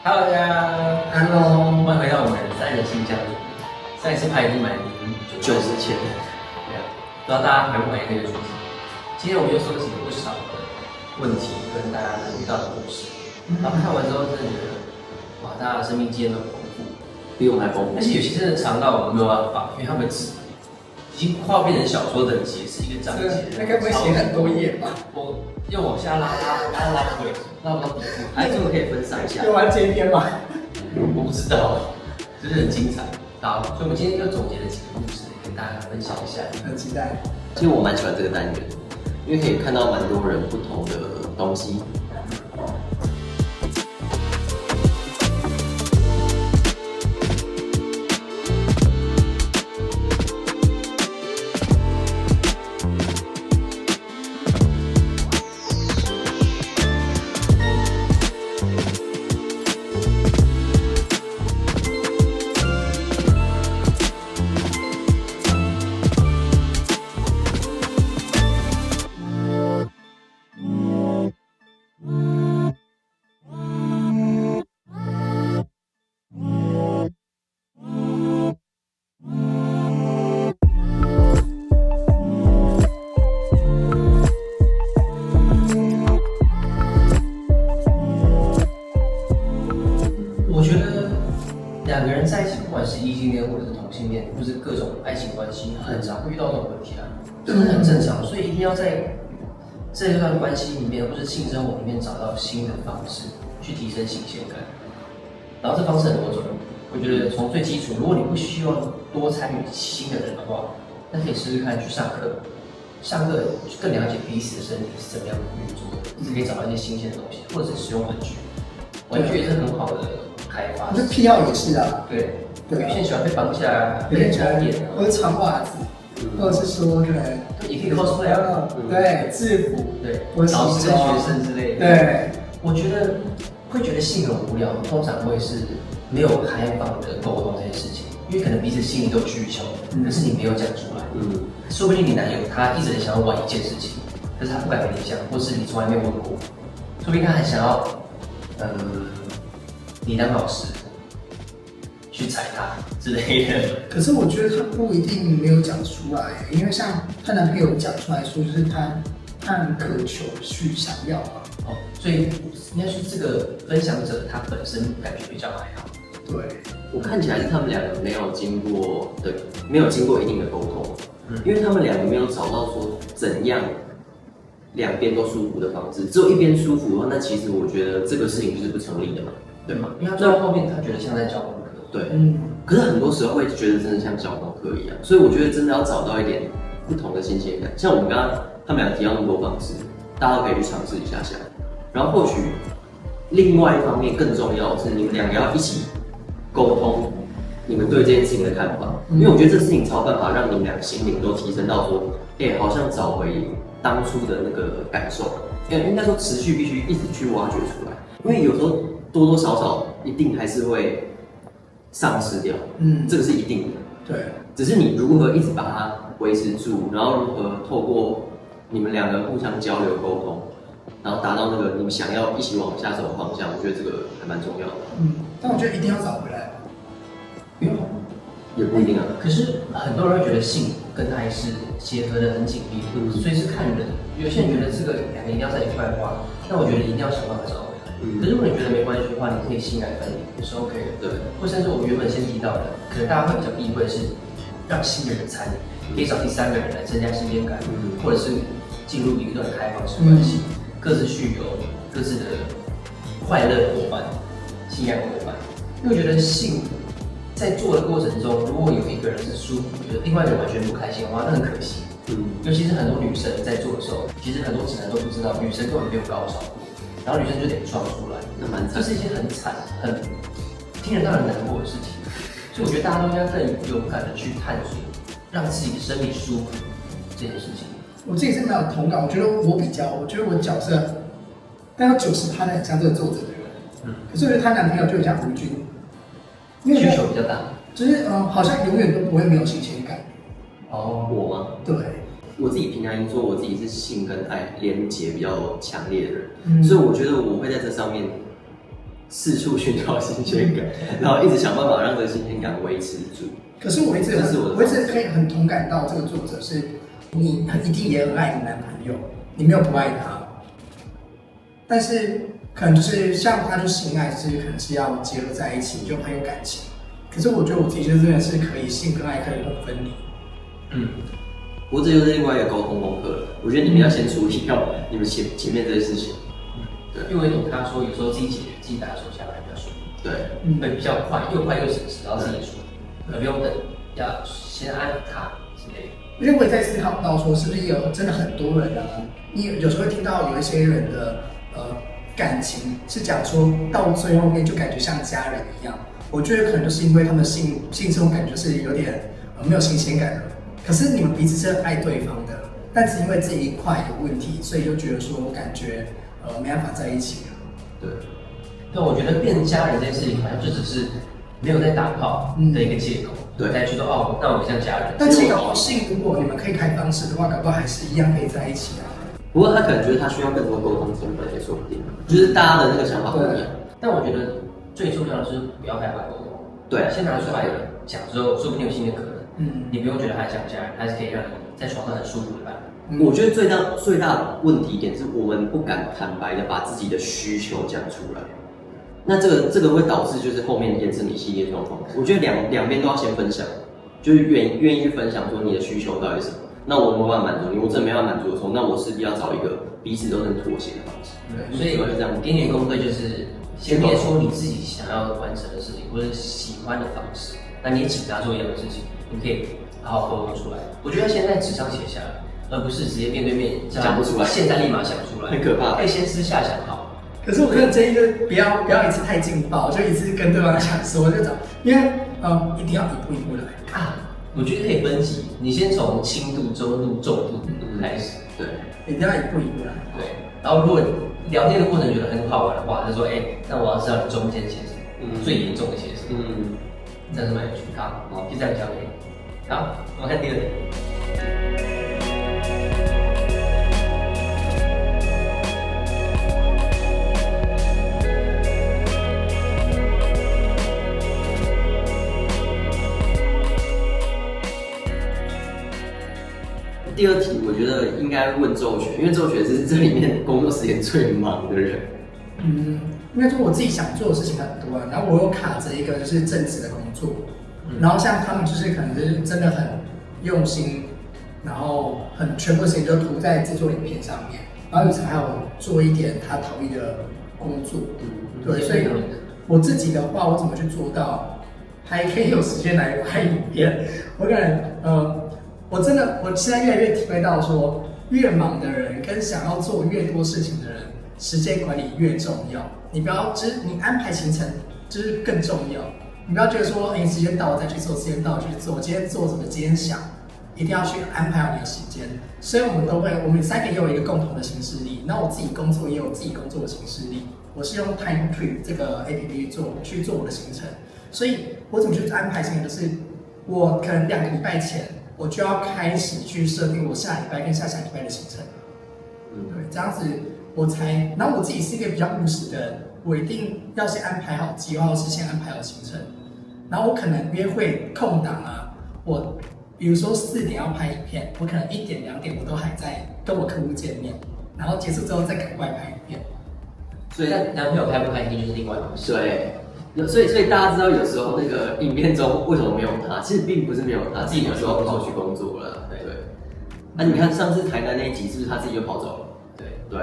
Hello 大家 Hello，欢迎回到我们三人新疆。上一次拍已经蛮久之前了，对啊，不知道大家还不怀念这个主题。今天我们又收集了不少的问题跟大家遇到的故事，然后看完之后真的觉得，哇，大家的生命经验都很丰富，比我们还丰富，而且有些真的长到我们没有办法，因为他们已经快要变成小说等级，是一个章节。那该不会写很多页吧？我又往下拉不回，拉不到底部，哎，这个可以分享一下。有完结篇吗？我不知道，就是很精彩。好，所以我们今天又总结了几个故事，跟大家分享一下。很期待。其实我蛮喜欢这个单元，因为可以看到蛮多人不同的东西。我觉得两个人在一起，不管是异性恋或者是同性恋，或是各种爱情关系，很常会遇到这种问题啊，这是很正常。所以一定要在这段关系里面，或是性生活里面找到新的方式，去提升新鲜感。然后这方式很多种，我觉得从最基础，如果你不希望多参与新的人的话，那可以试试看去上课，上课更了解彼此的身体是怎么样运作的，是可以找到一些新鲜的东西，或者是使用玩具，玩具也是很好的开发。这癖好也是啊，对，对有些人喜欢被绑架啊，被有点喜欢抽点啊，或者穿袜子，或者是说对，也可以 cosplay 啊，对制服，对，或者老师跟学生之类的。对，我觉得会觉得性很无聊，通常会是没有开放的沟通这件事情，因为可能彼此心里都有需求，可是你没有讲出来。说不定你男友他一直很想要玩一件事情，可是他不敢跟你讲，或是你从来没有问过，说不定他很想要，你当老师去踩他之类的。可是我觉得他不一定没有讲出来，因为像她男朋友讲出来说，就是他很渴求去想要嘛。哦，所以应该是这个分享者他本身感觉比较还好。对，我看起来是他们两个没有经过一定的沟通，因为他们两个没有找到说怎样两边都舒服的方式，只有一边舒服的话，那其实我觉得这个事情就是不成立的嘛，对吗？因为他做到后面，他觉得像在教功课。对，可是很多时候会觉得真的像教功课一样，所以我觉得真的要找到一点不同的新鲜感。像我们刚刚他们俩提到那么多方式，大家都可以去尝试一下下。然后或许另外一方面更重要的是，你们两个要一起沟通你们对这件事情的看法，因为我觉得这事情才有办法让你们俩心灵都提升到说，好像找回当初的那个感受。应该说持续必须一直去挖掘出来，因为有时候多多少少一定还是会丧失掉，这个是一定的。对，只是你如何一直把它维持住，然后如何透过你们两个互相交流沟通，然后达到那个你们想要一起往下走的方向，我觉得这个还蛮重要的。但我觉得一定要找回来。不用，也不一定啊。可是很多人会觉得性跟爱是结合的很紧密，所以是看人。有些人觉得这个两个一定要在一块的话，那我觉得一定要想办法找回来。可是如果你觉得没关系的话，你可以性爱分离也是 OK 的。对，或甚至我们原本先提到的，可能大家会比较避讳是让新的人参与，可以找第三个人来增加新鲜感，或者是进入一段开放式关系，各自具有各自的快乐伙伴、性爱伙伴。因为我觉得性在做的过程中，如果有一个人是舒服，觉得另外一个人完全不开心的话，那很可惜。尤其是很多女生在做的时候，其实很多直男都不知道，女生根本没有高潮，然后女生就得装出来，那蛮惨，这是一件很惨、很听人让人难过的事情。所以我觉得大家都应该更勇敢的去探索，让自己的身体舒服这件事情。我自己是蛮有同感，我觉得我的角色，但有90%很像这个作者的人，可是我觉得她男朋友就很像胡军，因为需求比较大，就是好像永远都不会没有新鲜感。哦，我吗？对，我自己平常已经说我自己是性跟爱连结比较强烈的人，所以我觉得我会在这上面四处寻找新鲜感，然后一直想办法让这个新鲜感维持住。可是我一直这是我的我一直可以很同感到这个作者是，你一定也很爱你男朋友，你没有不爱他，但是可能就是像他就性爱，就是可能是要结合在一起，就很有感情。可是我觉得我自己就真的是可以性跟爱可以很分离。不过这就是另外一个沟通功课了。我觉得你们要先处理掉你们前面这些事情。对，因为懂他说，有时候自己解决，自己打手下来比较顺利，对，会比较快，又快又省时，然后自己说，而不用等，要先安抚他之类的。因为我也在思考到说，是不是有真的很多人啊，你有时候会听到有一些人的感情是讲说到最后面就感觉像家人一样。我觉得可能就是因为他们性生活感觉是有点没有新鲜感了。可是你们彼此是很爱对方的，但是因为这一块有问题，所以就觉得说感觉没办法在一起了。对。但我觉得变家人这件事情，反正就只是没有在打炮的一个借口。对，大家觉得哦，那我们像家人。但是搞不好性，如果你们可以开放式的话，搞不好还是一样可以在一起啊。不过他可能觉得他需要更多沟通成本，也说不定。就是大家的那个想法不一样。但我觉得最重要的是不要害怕沟通。对，先拿出来讲之后，说不定有新的可能。你不用觉得还像家人，还是可以让你在床上很舒服的伴侣。我觉得最大的问题点是我们不敢坦白的把自己的需求讲出来。那这个会导致就是后面延伸一系列状况。我觉得两边都要先分享，就是愿意去分享说你的需求到底是什么。那我没办法满足你，我真的没办法满足的时候，那我势必要找一个彼此都能妥协的方式。对，所以这样给你的功课就是先列出你自己想要完成的事情，或者喜欢的方式。那你也请他做一样的事情，你可以好好沟通出来。我觉得现在纸上写下来，而不是直接面对面讲不出来，现在立马想出来，很可怕。可以先私下想好。可是我个人建议就是不要一次太劲爆，就一次跟对方讲说就找，因为一定要一步一步来啊。我觉得可以分级，你先从轻度、中度、重度开始，对，一定要一步一步来。对，然后如果聊天的过程觉得很好玩的话，就说那我要知道你中间写什么，最严重的写什么，这样是蛮有趣的。好，就这样交给你。好，我们看第二点。第二题我觉得应该问周学，因为周学是这里面工作时间最忙的人。应该说我自己想做的事情很多啊，然后我又卡着一个就是正职的工作，然后像他们就是可能就是真的很用心，然后很全部时间就投在制作影片上面，然后有时还有做一点他逃逸的工作，对，所以我自己的话，我怎么去做到还可以有时间来拍影片？我可能我现在越来越体会到说，越忙的人跟想要做越多事情的人，时间管理越重要。你不要，就是你安排行程就是更重要。你不要觉得说，时间到了再去做，时间到了就去做，今天做什么，今天想，一定要去安排好你的时间。所以我们三个也有一个共同的行事历。那我自己工作也有自己工作的行事历。我是用 Time Tree 这个 APP 去做我的行程。所以我怎么去安排行程，就是我可能2个礼拜前，我就要开始去设定我下礼拜跟下下礼拜的行程。对，这样子我才，然后我自己是一个比较务实的人，我一定要先安排好计划，是先安排好行程。然后我可能约会空档啊，我比如说4点要拍影片，我可能1点2点我都还在跟我客户见面，然后结束之后再赶快拍影片。所以男朋友开不开心就是另外一回事。对，所以大家知道有时候那个影片中为什么没有他，其实并不是没有他，自己有时候跑去工作了。对。那你看上次台南那一集，是不是他自己就跑走了？对。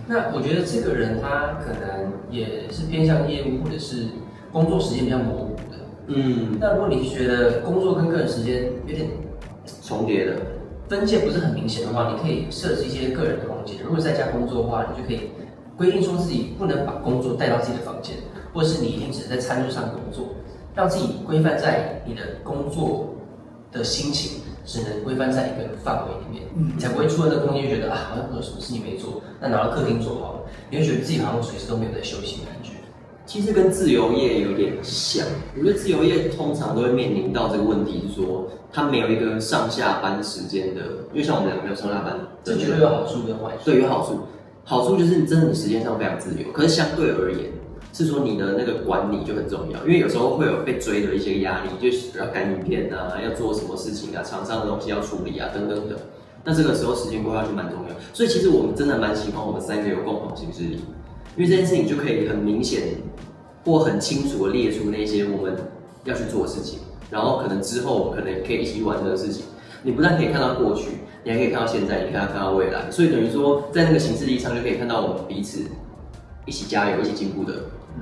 那我觉得这个人他可能也是偏向业务，或者是工作时间比较模糊的。那如果你觉得工作跟个人时间有点重叠的，分界不是很明显的话，你可以设置一些个人的空间。如果在家工作的话，你就可以规定说自己不能把工作带到自己的房间，或者是你一定只在餐桌上工作，让自己规范在你的工作的心情只能规范在一个范围里面，你才不会出了那个空间就觉得好像有什么事情没做，那拿到客厅做好了，你会觉得自己好像随时都没有在休息的感觉。其实跟自由业有点像，我觉得自由业通常都会面临到这个问题，是说它没有一个上下班时间的，因为像我们没有上下班，这绝对有好处跟坏处。对，有好处。好处就是你真的时间上非常自由，可是相对而言，是说你的那个管理就很重要，因为有时候会有被追的一些压力，就是要赶影片啊，要做什么事情啊，厂商的东西要处理啊，等等的。那这个时候时间规划就蛮重要，所以其实我们真的蛮喜欢我们3个有共同行事历，因为这件事情就可以很明显或很清楚的列出那些我们要去做的事情，然后可能之后可能可以一起去完成的事情。你不但可以看到过去，你还可以看到现在，你可以看到未来，所以等于说在那个行事历上就可以看到我们彼此一起加油、一起进步的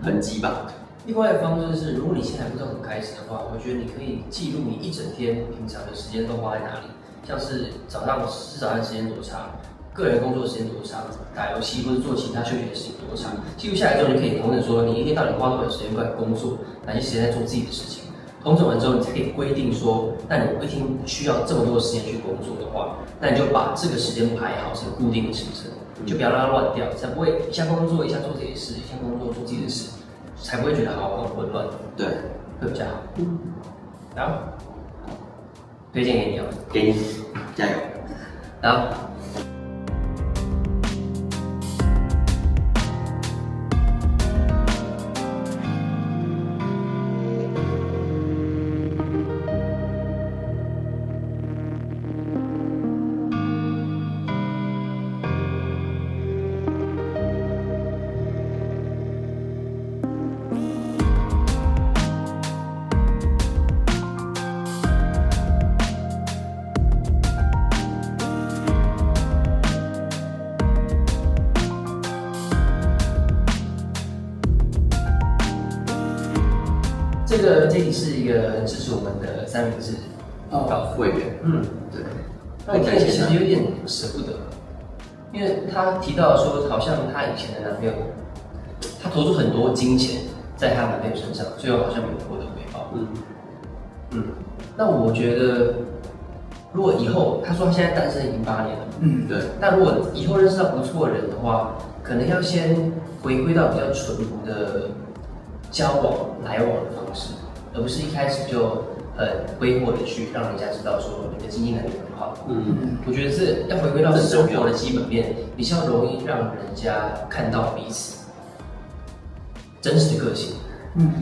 痕迹吧。另外一个方式是，如果你现在还不知道怎么开始的话，我觉得你可以记录你一整天平常的时间都花在哪里，像是早上吃早餐时间多长，个人工作时间多长，打游戏或者做其他休闲的事情多长。记录下来之后，你就可以统整说你一天到底花多少时间在工作，哪些时间在做自己的事情。统整完之后，你才可以规定说，那你一天需要这么多的时间去工作的话，那你就把这个时间排好成固定的行程，就不要让它乱掉，才不会一下工作一下做自己的事，一下工作做自己的事，才不会觉得好很混乱，对，会比较好。好，推荐给你哦，给你加油。好。这题是一个很支持我们的三明治会员，对。那我看起来其实有点舍不得，因为他提到说，好像他以前的男朋友，他投入很多金钱在他男朋友身上，最后好像没有获得回报。那我觉得，如果以后他说他现在单身已经8年了，对。那如果以后认识到不错的人的话，可能要先回归到比较纯朴的交往来往的方式，而不是一开始就很挥霍的去让人家知道说你的经济能力很好。我觉得这要回归到生活的基本面，比较容易让人家看到彼此真实的个性。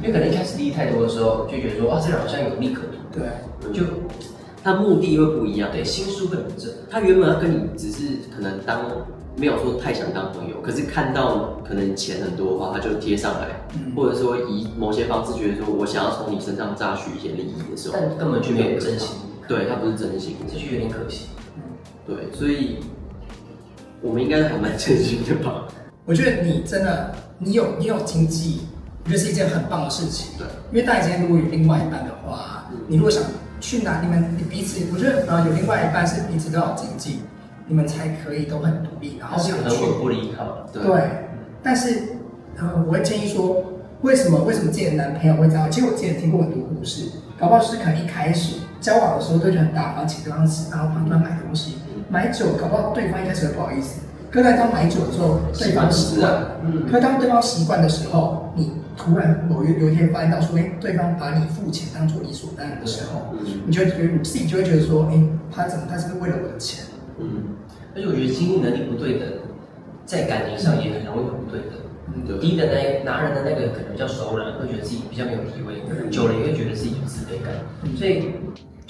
因为可能一开始利益太多的时候，就觉得说啊，这人好像有利可图，对，就他目的会不一样，对，心术会不正。他原本要跟你只是可能没有说太想当朋友，可是看到可能钱很多的话，他就贴上来，或者说以某些方式觉得说我想要从你身上榨取一些利益的时候，但根本就没有真心，对他不是真心，这就有点可惜。对，所以我们应该还蛮真心的吧？我觉得你真的，你有经济，我觉得是一件很棒的事情。对，因为大家今天如果有另外一半的话，你如果想去哪，你们彼此，我觉得有另外一半是彼此都有经济，你们才可以都很独立，然后想去很稳固的依靠。对，但是我会建议说，为什么自己的男朋友会这样？其实我之前听过很多故事，搞不好就是可能一开始交往的时候对人很大方，请对方吃，然后帮对方买东西，买酒，搞不好对方一开始会不好意思。可是当买酒的时候，对方习惯，可是当对方习惯的时候，你突然有一天发现到说，对方把你付钱当做理所当然的时候，你就会觉得你自己就会觉得说，他是不是为了我的钱？而且我觉得经济能力不对等，在感情上也很容易不对等。低的拿人的那个可能比较熟人，会觉得自己比较没有地位，久了也会觉得自己有自卑感。所以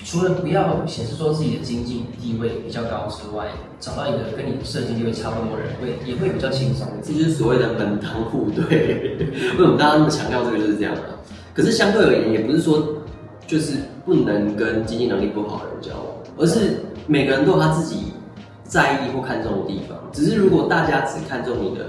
除了不要显示说自己的经济地位比较高之外，找到一个跟你社经地位差不多的人，也会比较轻松。这就是所谓的门当户对。为什么大家那么强调这个就是这样啊？可是相对而言，也不是说就是不能跟经济能力不好的人交往，而是每个人都有他自己在意或看重的地方。只是如果大家只看重你的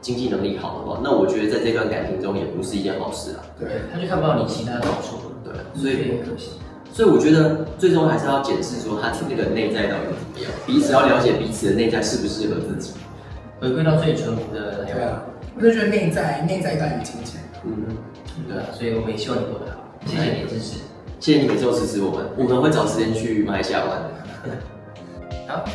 经济能力好的话，那我觉得在这段感情中也不是一件好事啊。对，他就看不到你其他的好处。对，所以很可惜。所以我觉得最终还是要检视说他那个内在到底怎么样，彼此要了解彼此的内在适不适合自己。回归到最淳朴的对啊，我就觉得内在大于金钱。对啊，所以我们也希望你过得好，谢谢你的支持，谢谢你每周支持我们，我们会找时间去马来西亚玩。好。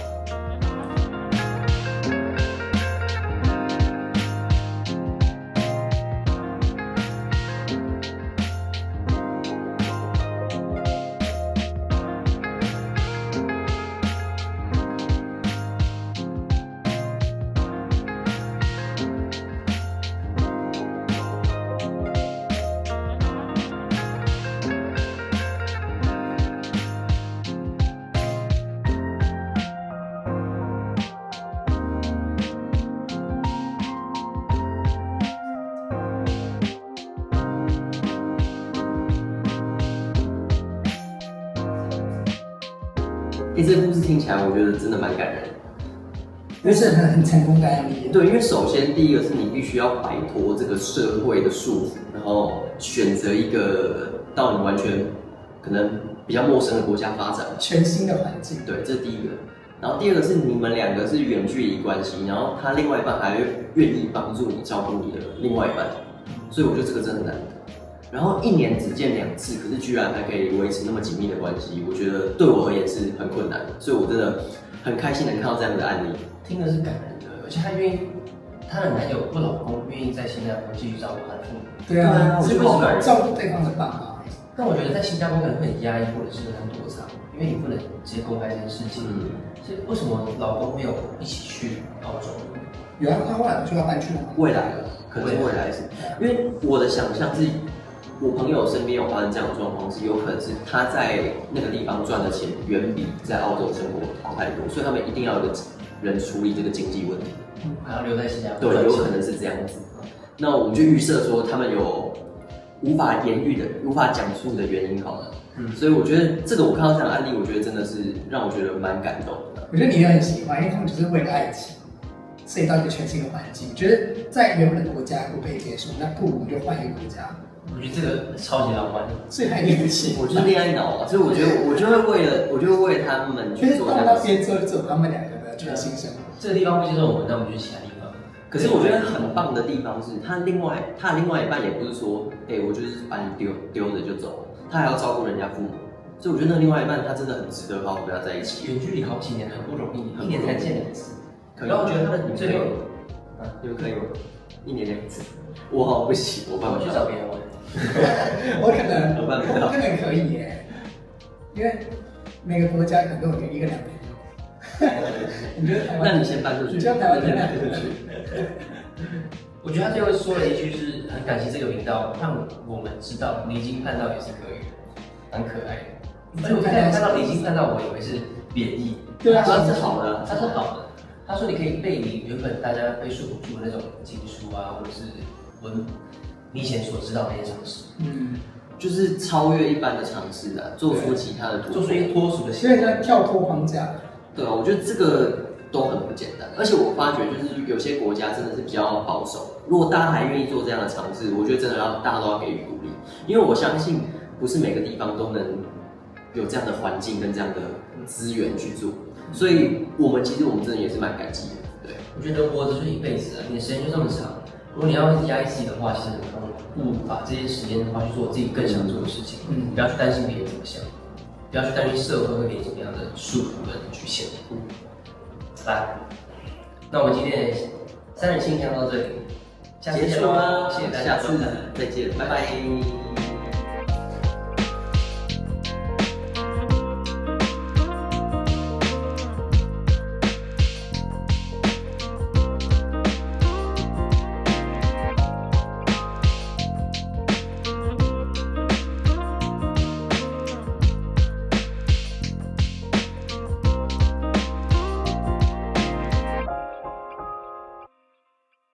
这个故事听起来我觉得真的蛮感人的。因为是很成功的案例。对，因为首先第一个是你必须要摆脱这个社会的束缚，然后选择一个到你完全可能比较陌生的国家发展，全新的环境。对，这是第一个。然后第二个是你们两个是远距离关系，然后他另外一半还愿意帮助你照顾你的另外一半，所以我觉得这个真的难得。然后1年只见2次，可是居然还可以维持那么紧密的关系，我觉得对我而言是很困难的，所以我真的很开心能看到这样的案例。听的是感人的，而且她的男友或老公愿意在新加坡继续照顾她的父母。对啊，我觉得是感人。照顾对方的爸妈。但我觉得在新加坡可能会很压抑，或者是很躲藏，因为你不能直接公开这件事情。所以为什么老公没有一起去澳洲？有啊，他后来就要搬去了。未来可能是未来是，因为我的想象是，我朋友身边有发生这样的状况，是有可能是他在那个地方赚的钱远比在澳洲生活好太多，所以他们一定要有个人处理这个经济问题，还要留在新加坡。对，有可能是这样子。那我们就预设说他们有无法言喻的、无法讲述的原因好了。所以我觉得这个我看到这样的案例，我觉得真的是让我觉得蛮感动的。我觉得你也很喜欢，因为他们就是为了爱情，所以到一个全新的环境。觉得在原本的国家不被接受，那不如就换一个国家。我觉得这个超级浪漫，所以他一定很喜欢。我就是恋爱脑啊，所以我觉得我就会为了他们去做这样的事。就是到那边之后，走他们两个的全新生活。这个地方不接受我们，那我们就去其他地方。可是我觉得很棒的地方是，他的另外一半也不是说，我就是把你丢着就走了，他还要照顾人家父母，所以我觉得那另外一半他真的很值得好好跟他在一起。远距离好几年很不容易，1年才见2次。然后我觉得他的最后你们可以吗？1年2次，我好像不行，我办不到。去找别人玩。我可能我办不到，可能可以耶，因为每个国家可能都有1个2个。你觉得台湾？那你先搬出去。你觉得台湾先搬出去。我觉得他最后说了一句，是很感谢这个频道，让我们知道离经叛道也是可以的，蛮可爱的。而且我看到离经叛道，我以为是贬义。对啊，他是好的，他是好的。他说你可以背离原本大家被束缚住的那种经书啊，或者是你以前所知道的那些常识。就是超越一般的常识啊，做出其他的突破，做出一个脱俗的行为，所以叫跳脱框架。对啊，我觉得这个都很不简单，而且我发觉就是有些国家真的是比较保守，如果大家还愿意做这样的尝试，我觉得真的大家都要给予鼓励，因为我相信不是每个地方都能有这样的环境跟这样的资源去做，所以我们真的也是蛮感激的。对，我觉得人活着就是一辈子啊，你的时间就这么长，如果你要压抑自己的话，其实很痛苦。不如把这些时间花去做自己更想做的事情，不要去担心别人怎么想，不要去担心社会会给你怎么样的束缚跟局限。来，那我们今天的3人信箱到这里，下次见结束啦，谢谢大家，下次再见，拜拜。